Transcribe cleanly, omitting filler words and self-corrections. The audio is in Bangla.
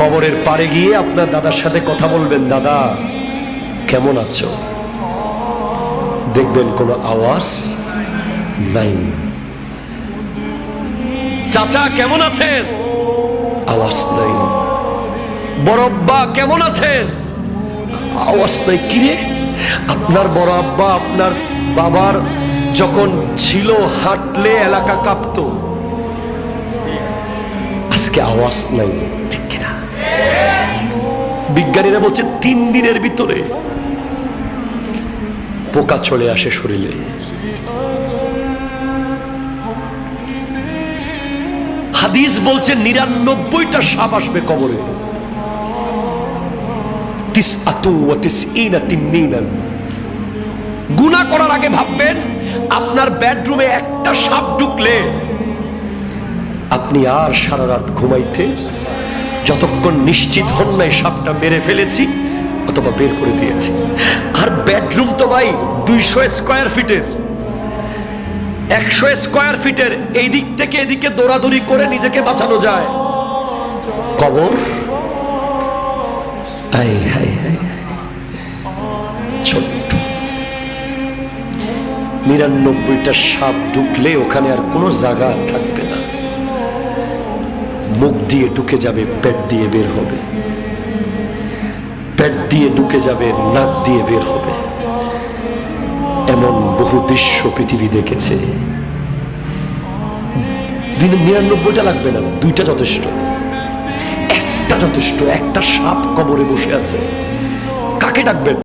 কবরের পাড়ে গিয়ে আপনার দাদার সাথে কথা বলবেন, দাদা কেমন আছো? দেখবেন কোনো আওয়াজ নাই। চাচা কেমন আছেন? আওয়াজ নাই। বড় আব্বা কেমন আছেন? আওয়াজ নাই। কিরে, আপনার বড় আব্বা আপনার বাবার যখন ছিল হাঁটলে এলাকা কাঁপতো, আজকে আওয়াজ নাই, ঠিক কিনা? বিজ্ঞানীরা বলছে 3 দিনের ভিতরে পোকা চলে আসে শরীরে। হাদিস বলছে 99টা সাপ আসবে কবরে। 99 গুনাহ করার আগে ভাববেন, আপনার বেডরুমে একটা সাপ ঢুকলে আপনি আর সারা রাত ঘুমাইতে যতক্ষণ নিশ্চিত হন নাই সাপটা মেরে ফেলেছি অথবা বের করে দিয়েছি। আর বেডরুম তো ভাই 200 স্কয়ার ফিটের, 100 স্কয়ার ফিটের, এই দিক থেকে এদিকে দৌড়াদৌড়ি করে নিজেকে বাঁচানো যায়। কবর ছোট্ট, 99টা সাপ ঢুকলে ওখানে আর কোনো জায়গা থাকবে না। মুখ দিয়ে ঢুকে যাবে, পেট দিয়ে বের হবে, পেট দিয়ে ঢুকে যাবে, নাক দিয়ে বের হবে। এমন বহু দৃশ্য পৃথিবী দেখেছে। 99টা লাগবে না, 2টা যথেষ্ট, একটা যথেষ্ট। একটা সাপ কবরে বসে আছে, কাকে ডাকবেন?